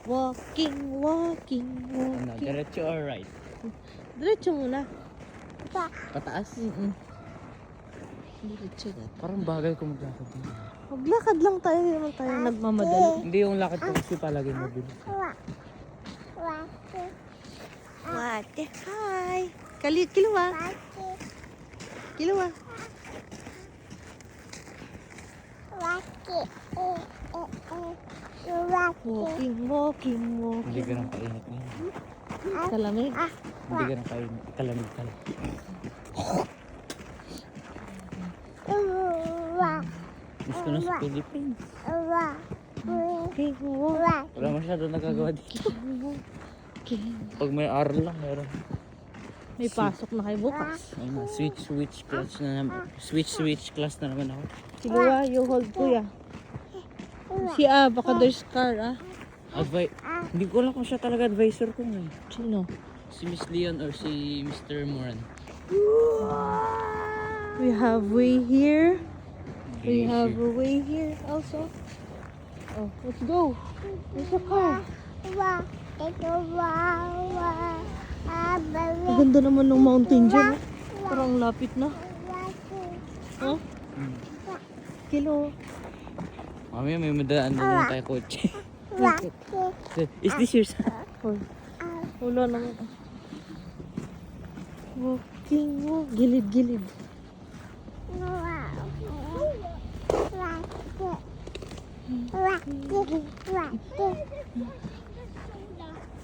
Walking, walking, Ano, walking. diretso or right? Diretso muna. Pataas? Diretso na. Parang bagay ko maglakad dito. Maglakad lang tayo, hindi naman tayo nagmamadali. Hindi yung lakad ko kasi palagi mabilis. Wate, hi! Kiluwa. Kiluwa. Walking, walking, Hindi walking. ganun kainit ngayon. Kalamig. Hindi ganun kainit. Kalamig ka lang. Miss ko na sa Philippines. Walking, walking, Wala masyado nagagawa dito. walking. Pag may aral lang, meron. May pasok na kayo bukas. Ayun na, switch class na naman. Switch class na naman ako. Kiluwa, you hold kuya. Si baka there's car Hindi ko alam kung siya talaga advisor ko ngayon. Sino? Si Miss Leon or si Mr. Moran. We have way here. We have a way here also. Oh, let's go. There's a car. Ang ganda naman ng mountain dyan. Parang lapit na. Huh? Kilo. Mamaya may madaan doon tayo kotse. Bakit? Is this yours? Oh. Wala naman. Walking, walk. Gilid-gilid.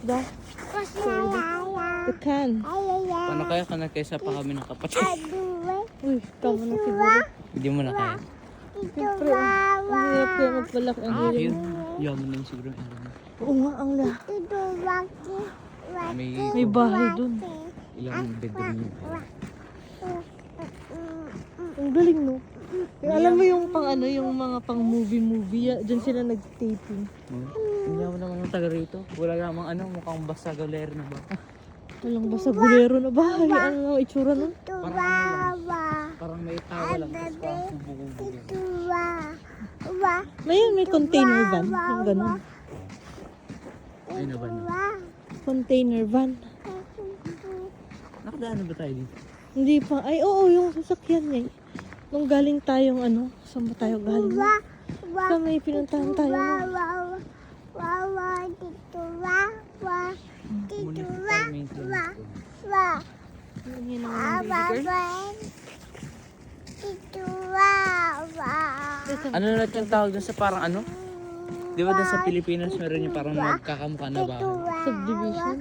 Da. The can. Paano kaya ka na kaysa pa kami ng kapatid? Uy, tama na siguro. Hindi mo na kaya. Siyempre, ang hirap kaya magpalaki. Ang Ah, hirap. yun. Yaman lang siguro yung alam mo. Oo nga, ang May May bahay dun. ilang bedroom yun. Ang galing, no? Kaya alam mo yung pang ano, yung mga pang movie. Diyan sila nag-taping. Hindi naman naman ang taga rito. Wala namang ano, mukhang basa galer na ba? Walang basta gulero na bahay. Ano ang itsura nun? Parang may tawa lang. Tapos parang kubo-kubo. May container van. Yung ganun. Ay na ba na? Container van. Nakadaan na ba tayo dito? Hindi pa. Ay, oo, yung sasakyan niya. Nung galing tayong ano, saan ba tayo galing? Sa may pinuntahan tayo na. Municipal maintenance. Yun naman ang baby girl. Ano na yung tawag dun sa parang ano? Di ba dun sa Pilipinas meron yung parang magkakamukha na bahay? Subdivision.